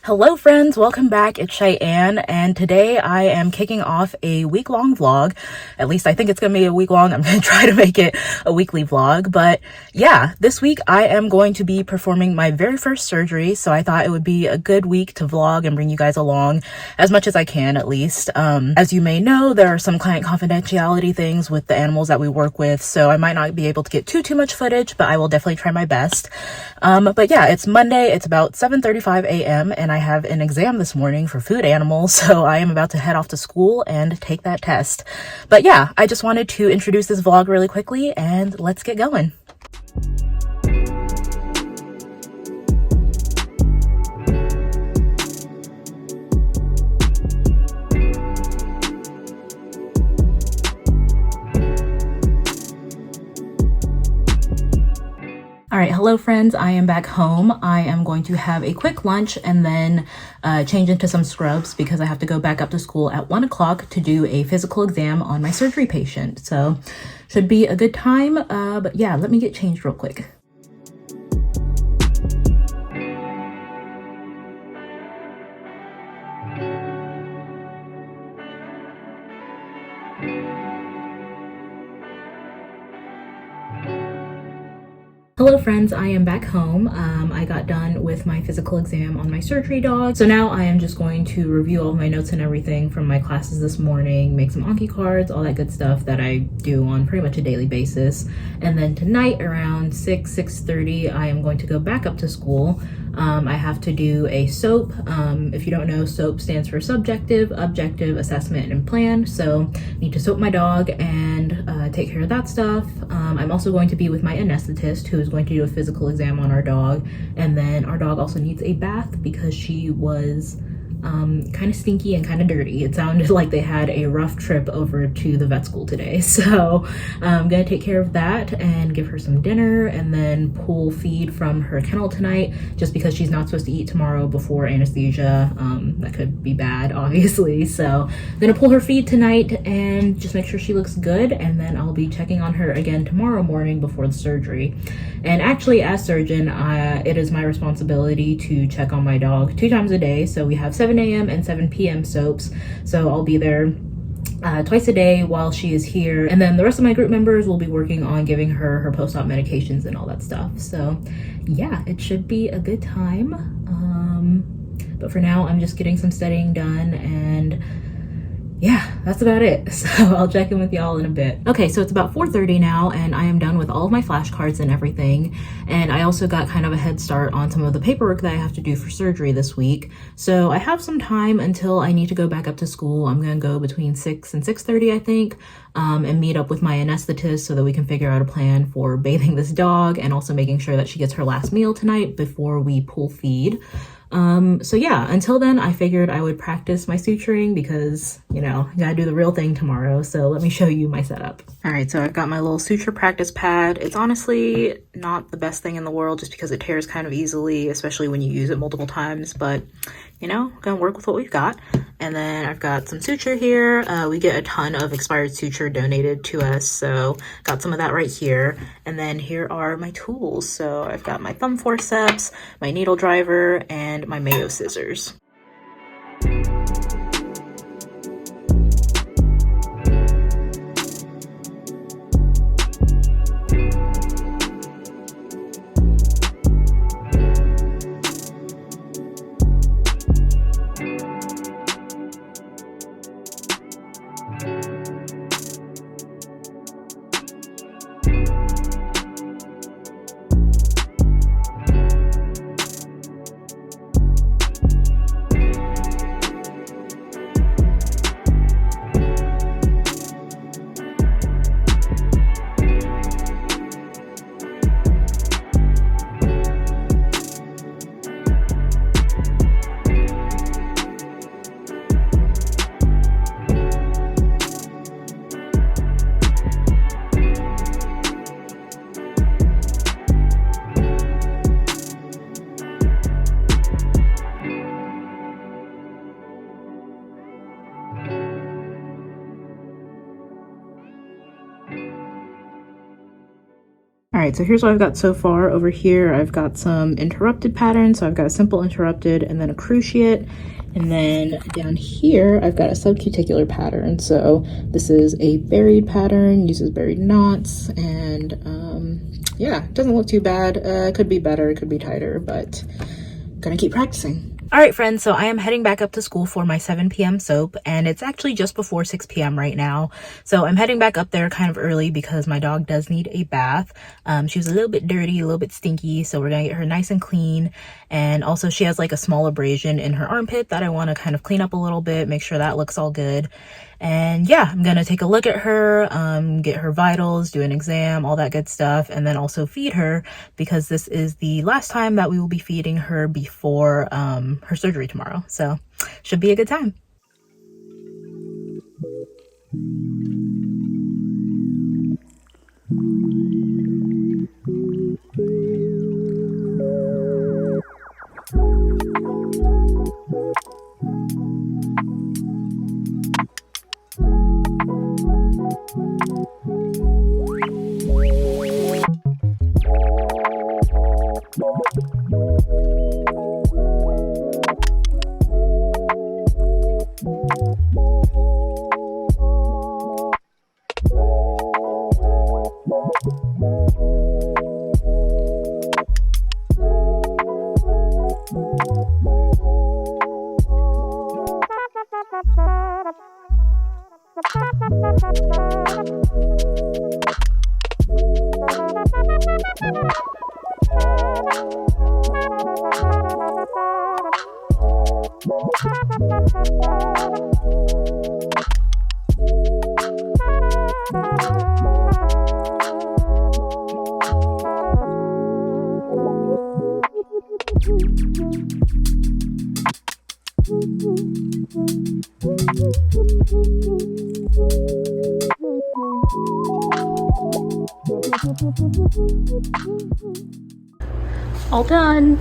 Hello friends, welcome back. It's Cheyenne, and today I am kicking off a week-long vlog. At least I think it's gonna be a week-long. I'm gonna try to make it a weekly vlog, but yeah, this week I am going to be performing my very first surgery, so I thought it would be a good week to vlog and bring you guys along as much as I can, at least. As you may know, there are some client confidentiality things with the animals that we work with, so I might not be able to get too much footage, but I will definitely try my best. But yeah, it's Monday, it's about 7:35 a.m. and I have an exam this morning for food animals, so I am about to head off to school and take that test. But yeah, I just wanted to introduce this vlog really quickly and let's get going. All right, hello friends, I am back home. I am going to have a quick lunch and then change into some scrubs because I have to go back up to school at 1 o'clock to do a physical exam on my surgery patient. So should be a good time, but yeah, let me get changed real quick. Hello friends, I am back home. I got done with my physical exam on my surgery dog. So now I am just going to review all of my notes and everything from my classes this morning, make some Anki cards, all that good stuff that I do on pretty much a daily basis. And then tonight around 6:30, I am going to go back up to school. I have to do a SOAP. If you don't know, SOAP stands for Subjective, Objective, Assessment, and Plan. So I need to soap my dog and take care of that stuff. I'm also going to be with my anesthetist who is going to do a physical exam on our dog. And then our dog also needs a bath because she was kind of stinky and kind of dirty. It sounded like they had a rough trip over to the vet school today. So I'm gonna take care of that and give her some dinner and then pull feed from her kennel tonight just because she's not supposed to eat tomorrow before anesthesia. That could be bad, obviously. So I'm gonna pull her feed tonight and just make sure she looks good, and then I'll be checking on her again tomorrow morning before the surgery. And actually, as surgeon, it is my responsibility to check on my dog 2 times a day. So we have 7 a.m. and 7 p.m. soaps. So I'll be there twice a day while she is here. And then the rest of my group members will be working on giving her post-op medications and all that stuff. So yeah, it should be a good time. But for now, I'm just getting some studying done, and yeah, that's about it. So I'll check in with y'all in a bit. Okay, so it's about 4:30 now, and I am done with all of my flashcards and everything. And I also got kind of a head start on some of the paperwork that I have to do for surgery this week. So I have some time until I need to go back up to school. I'm gonna go between 6 and 6:30, I think, and meet up with my anesthetist so that we can figure out a plan for bathing this dog and also making sure that she gets her last meal tonight before we pull feed. So yeah, until then, I figured I would practice my suturing because, you know, I gotta do the real thing tomorrow. So let me show you my setup. All right, so I've got my little suture practice pad. It's honestly not the best thing in the world just because it tears kind of easily, especially when you use it multiple times, but you know, gonna work with what we've got. And then I've got some suture here. We get a ton of expired suture donated to us, so got some of that right here. And then here are my tools. So I've got my thumb forceps, my needle driver, and my Mayo scissors. All right, so here's what I've got so far. Over here, I've got some interrupted patterns. So I've got a simple interrupted and then a cruciate. And then down here, I've got a subcuticular pattern. So this is a buried pattern, uses buried knots, and yeah, it doesn't look too bad. It could be better, it could be tighter, but I'm gonna keep practicing. All right, friends, so I am heading back up to school for my 7 p.m. soap, and it's actually just before 6 p.m. right now. So I'm heading back up there kind of early because my dog does need a bath. She was a little bit dirty, a little bit stinky, so we're gonna get her nice and clean. And also she has like a small abrasion in her armpit that I want to kind of clean up a little bit, make sure that looks all good. And yeah, I'm gonna take a look at her, get her vitals, do an exam, all that good stuff, and then also feed her because this is the last time that we will be feeding her before her surgery tomorrow. So should be a good time. All done.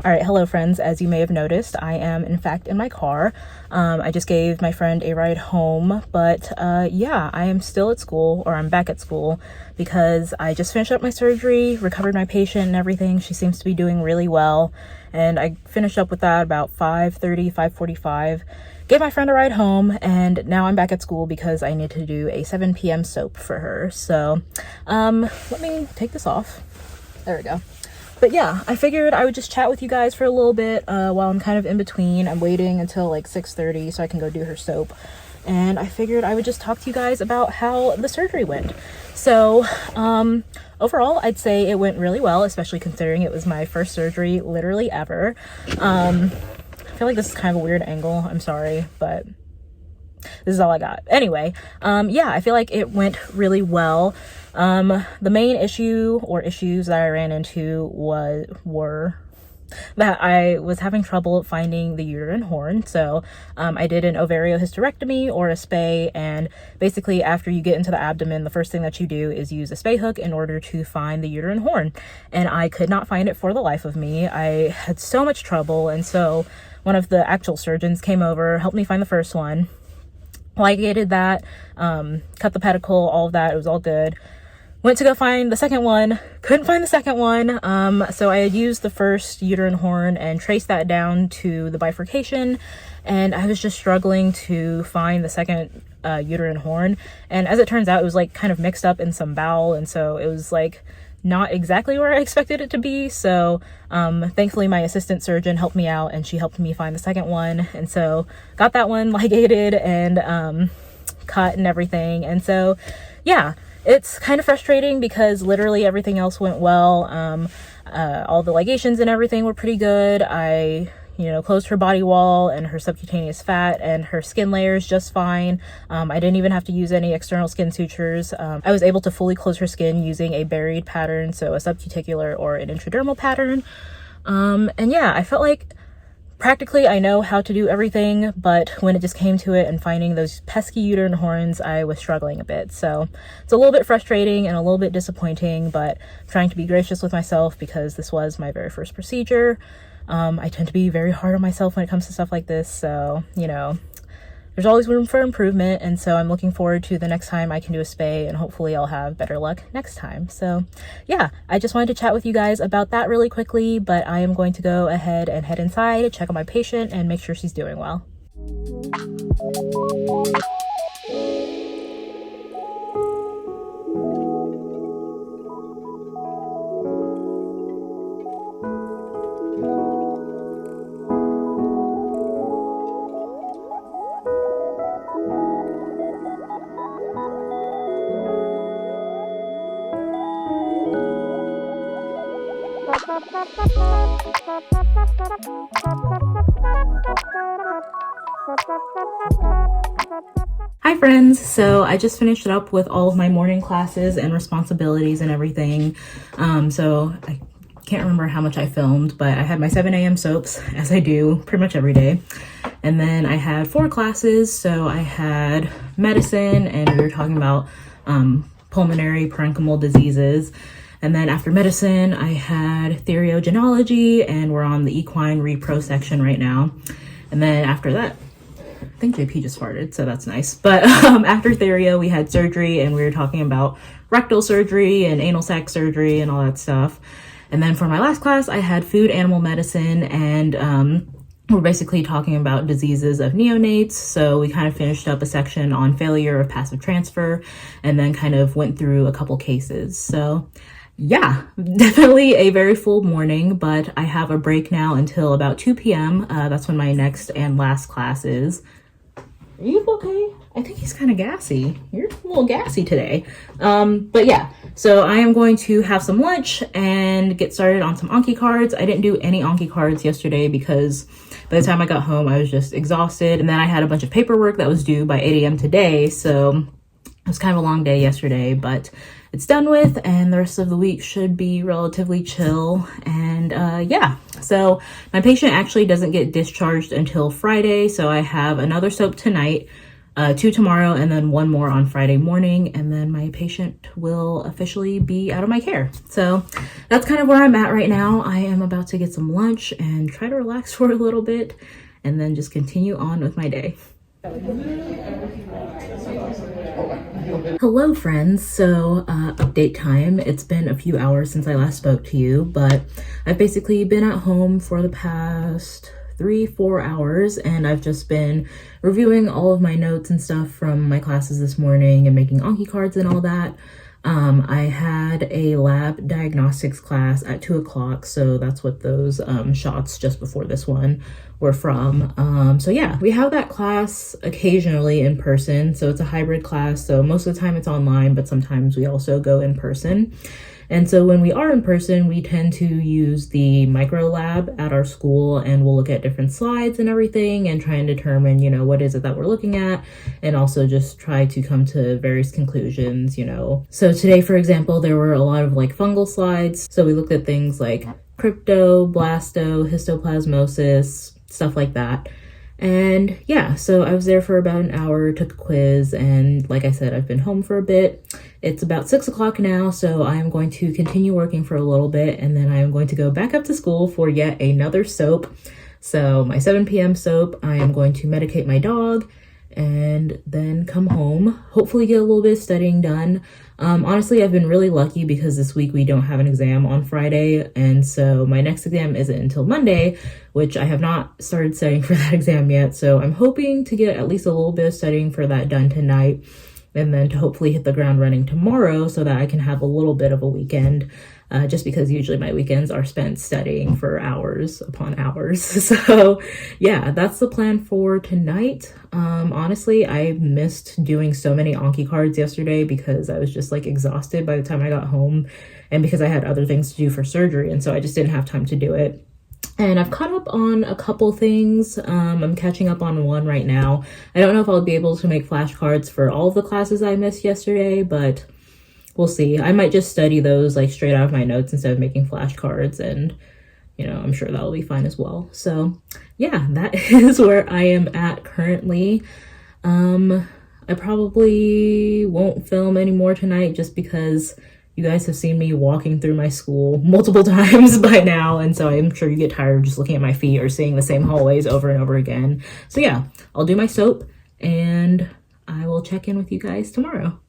All right, hello friends. As you may have noticed, I am in fact in my car. I just gave my friend a ride home, but yeah, I am still at school, or I'm back at school because I just finished up my surgery, recovered my patient and everything. She seems to be doing really well, and I finished up with that about 5:30, 5:45. Gave my friend a ride home, and now I'm back at school because I need to do a 7 p.m. soap for her. So let me take this off. There we go. But yeah, I figured I would just chat with you guys for a little bit while I'm kind of in between. I'm waiting until like 6:30 so I can go do her soap. And I figured I would just talk to you guys about how the surgery went. So overall, I'd say it went really well, especially considering it was my first surgery literally ever. I feel like this is kind of a weird angle. I'm sorry, but this is all I got. Anyway, yeah, I feel like it went really well. The main issue or issues that I ran into were that I was having trouble finding the uterine horn. So I did an ovariohysterectomy or a spay, and basically after you get into the abdomen, the first thing that you do is use a spay hook in order to find the uterine horn, and I could not find it for the life of me. I had so much trouble, and so one of the actual surgeons came over, helped me find the first one, ligated that, cut the pedicle, all of that. It was all good. Went to go find the second one, couldn't find the second one. So I had used the first uterine horn and traced that down to the bifurcation, and I was just struggling to find the second uterine horn. And as it turns out, it was like kind of mixed up in some bowel, and so it was like not exactly where I expected it to be. So thankfully my assistant surgeon helped me out, and she helped me find the second one, and so got that one ligated and cut and everything. And so yeah, it's kind of frustrating because literally everything else went well. All the ligations and everything were pretty good. I closed her body wall and her subcutaneous fat and her skin layers just fine. I didn't even have to use any external skin sutures. I was able to fully close her skin using a buried pattern, so a subcuticular or an intradermal pattern. And yeah, I felt like practically I know how to do everything, but when it just came to it and finding those pesky uterine horns, I was struggling a bit. So it's a little bit frustrating and a little bit disappointing, but I'm trying to be gracious with myself because this was my very first procedure. I tend to be very hard on myself when it comes to stuff like this, so I'm there's always room for improvement. And so I'm looking forward to the next time I can do a spay, and hopefully I'll have better luck next time. So yeah, I just wanted to chat with you guys about that really quickly, but I am going to go ahead and head inside, check on my patient, and make sure she's doing well. Hi friends, so I just finished up with all of my morning classes and responsibilities and everything. So I can't remember how much I filmed, but I had my 7 a.m. soaps, as I do pretty much every day. And then I had 4 classes. So I had medicine, and we were talking about pulmonary parenchymal diseases. And then after medicine, I had theriogenology, and we're on the equine repro section right now. And then after that, I think JP just farted, so that's nice. But after therio, we had surgery, and we were talking about rectal surgery and anal sac surgery and all that stuff. And then for my last class, I had food animal medicine, and we're basically talking about diseases of neonates. So we kind of finished up a section on failure of passive transfer, and then kind of went through a couple cases. So yeah, definitely a very full morning, but I have a break now until about 2 p.m. That's when my next and last class is. Are you okay? I think he's kind of gassy. You're a little gassy today. But yeah, so I am going to have some lunch and get started on some Anki cards. I didn't do any Anki cards yesterday because by the time I got home, I was just exhausted. And then I had a bunch of paperwork that was due by 8 a.m. today. So it was kind of a long day yesterday, but it's done with, and the rest of the week should be relatively chill. And yeah, so my patient actually doesn't get discharged until Friday. So I have another soap tonight, 2 tomorrow, and then 1 more on Friday morning. And then my patient will officially be out of my care. So that's kind of where I'm at right now. I am about to get some lunch and try to relax for a little bit, and then just continue on with my day. Hello friends, so update time. It's been a few hours since I last spoke to you, but I've basically been at home for the past 3-4 hours, and I've just been reviewing all of my notes and stuff from my classes this morning and making Anki cards and all that. I had a lab diagnostics class at 2 o'clock, so that's what those shots just before this one were from. So yeah, we have that class occasionally in person, so it's a hybrid class, so most of the time it's online, but sometimes we also go in person. And so when we are in person, we tend to use the micro lab at our school, and we'll look at different slides and everything and try and determine, you know, what is it that we're looking at, and also just try to come to various conclusions, you know. So today, for example, there were a lot of like fungal slides. So we looked at things like crypto, blasto, histoplasmosis, stuff like that. And yeah, so I was there for about an hour, took a quiz, and like I said, I've been home for a bit. It's about 6 o'clock now, so I am going to continue working for a little bit, and then I am going to go back up to school for yet another soap. So my 7 p.m. soap, I am going to medicate my dog and then come home, hopefully get a little bit of studying done. Honestly, I've been really lucky because this week we don't have an exam on Friday, and so my next exam isn't until Monday, which I have not started studying for that exam yet. So I'm hoping to get at least a little bit of studying for that done tonight, and then to hopefully hit the ground running tomorrow so that I can have a little bit of a weekend, just because usually my weekends are spent studying for hours upon hours. So yeah, that's the plan for tonight. Honestly, I missed doing so many Anki cards yesterday because I was just like exhausted by the time I got home, and because I had other things to do for surgery, and so I just didn't have time to do it. And I've caught up on a couple things. I'm catching up on one right now. I don't know if I'll be able to make flashcards for all of the classes I missed yesterday, but we'll see. I might just study those like straight out of my notes instead of making flashcards, and you know, I'm sure that'll be fine as well. So yeah, that is where I am at currently. I probably won't film anymore tonight just because you guys have seen me walking through my school multiple times by now, and so I'm sure you get tired of just looking at my feet or seeing the same hallways over and over again. So yeah, I'll do my soap, and I will check in with you guys tomorrow.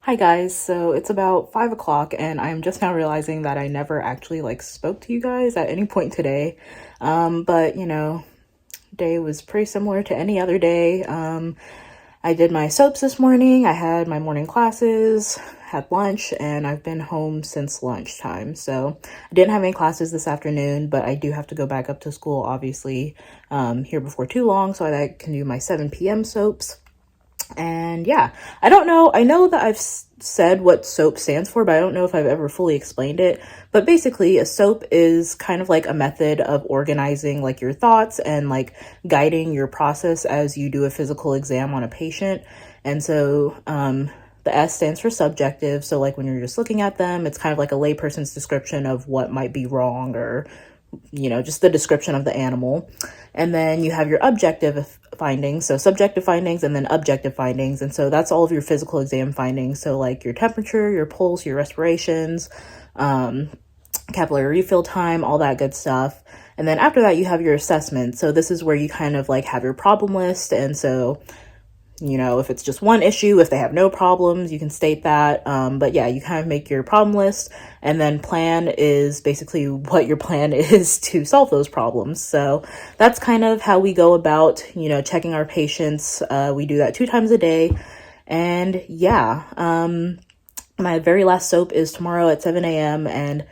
Hi guys, so it's about 5 o'clock and I'm just now realizing that I never actually spoke to you guys at any point today. But you know, day was pretty similar to any other day. I did my soaps this morning, I had my morning classes, had lunch, and I've been home since lunchtime. So I didn't have any classes this afternoon, but I do have to go back up to school, obviously, here before too long, so I can do my 7 p.m. soaps. And yeah, I don't know. I know that I've said what SOAP stands for, but I don't know if I've ever fully explained it. But basically, a SOAP is kind of like a method of organizing like your thoughts and like guiding your process as you do a physical exam on a patient. And so the S stands for subjective. So like when you're just looking at them, it's kind of like a layperson's description of what might be wrong, or you know, just the description of the animal. And then you have your objective findings, so subjective findings and then objective findings. And so that's all of your physical exam findings. So like your temperature, your pulse, your respirations, capillary refill time, all that good stuff. And then after that, you have your assessment. So this is where you kind of like have your problem list. And so, you know, if it's just one issue, if they have no problems, you can state that. But yeah, you kind of make your problem list, and then plan is basically what your plan is to solve those problems. So that's kind of how we go about, you know, checking our patients. We do that 2 times a day. And yeah, my very last soap is tomorrow at 7 a.m. And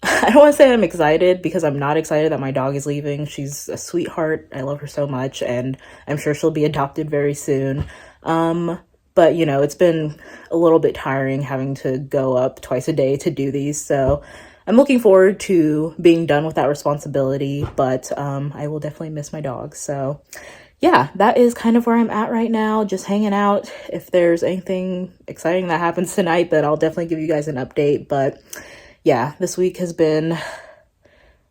I don't want to say I'm excited, because I'm not excited that my dog is leaving. She's a sweetheart. I love her so much, and I'm sure she'll be adopted very soon. But you know, it's been a little bit tiring having to go up twice a day to do these. So I'm looking forward to being done with that responsibility, but I will definitely miss my dog. So yeah, that is kind of where I'm at right now, just hanging out. If there's anything exciting that happens tonight, then I'll definitely give you guys an update. But yeah, this week has been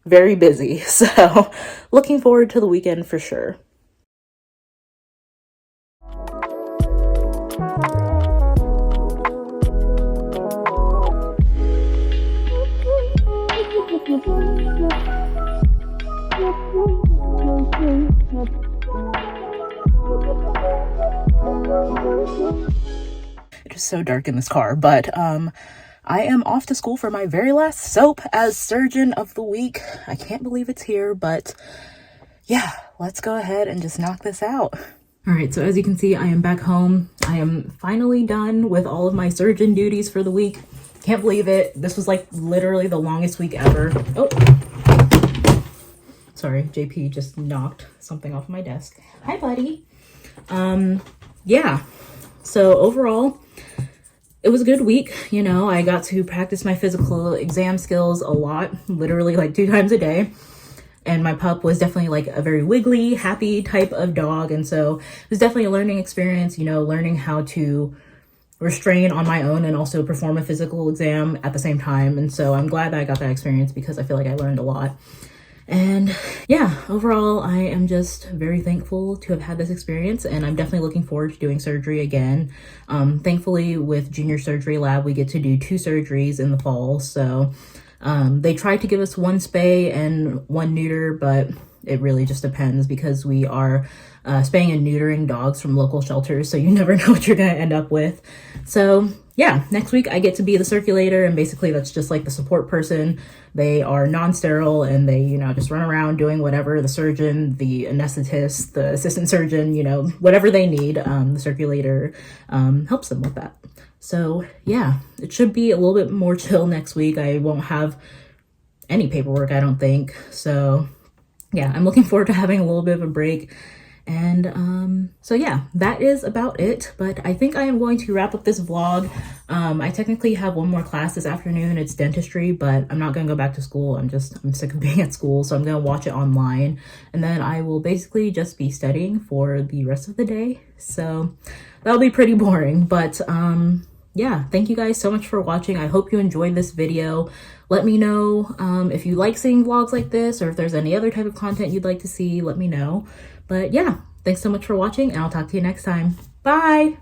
very busy, so looking forward to the weekend for sure. It is so dark in this car, but I am off to school for my very last soap as surgeon of the week. I can't believe it's here, but yeah, let's go ahead and just knock this out. All right, so as you can see, I am back home. I am finally done with all of my surgeon duties for the week. Can't believe it. This was like literally the longest week ever. Oh, sorry, JP just knocked something off my desk. Hi, buddy. Yeah, so overall, it was a good week. You know, I got to practice my physical exam skills a lot, literally like 2 times a day. And my pup was definitely like a very wiggly, happy type of dog. And so it was definitely a learning experience, you know, learning how to restrain on my own and also perform a physical exam at the same time. And so I'm glad that I got that experience, because I feel like I learned a lot. And yeah, overall, I am just very thankful to have had this experience, and I'm definitely looking forward to doing surgery again. Thankfully, with Junior Surgery Lab, we get to do 2 surgeries in the fall. So they tried to give us 1 spay and 1 neuter, but it really just depends, because we are spaying and neutering dogs from local shelters, so you never know what you're going to end up with. So yeah, next week I get to be the circulator, and basically that's just like the support person. They are non-sterile, and they, you know, just run around doing whatever the surgeon, the anesthetist, the assistant surgeon, you know, whatever they need, the circulator helps them with that. So yeah, it should be a little bit more chill next week. I won't have any paperwork, I don't think. So yeah, I'm looking forward to having a little bit of a break. And so yeah, that is about it. But I think I am going to wrap up this vlog. I technically have one more class this afternoon. It's dentistry, but I'm not gonna go back to school. I'm sick of being at school, so I'm gonna watch it online, and then I will basically just be studying for the rest of the day. So that'll be pretty boring, but yeah, thank you guys so much for watching. I hope you enjoyed this video. Let me know if you like seeing vlogs like this, or if there's any other type of content you'd like to see, let me know. But yeah, thanks so much for watching, and I'll talk to you next time. Bye!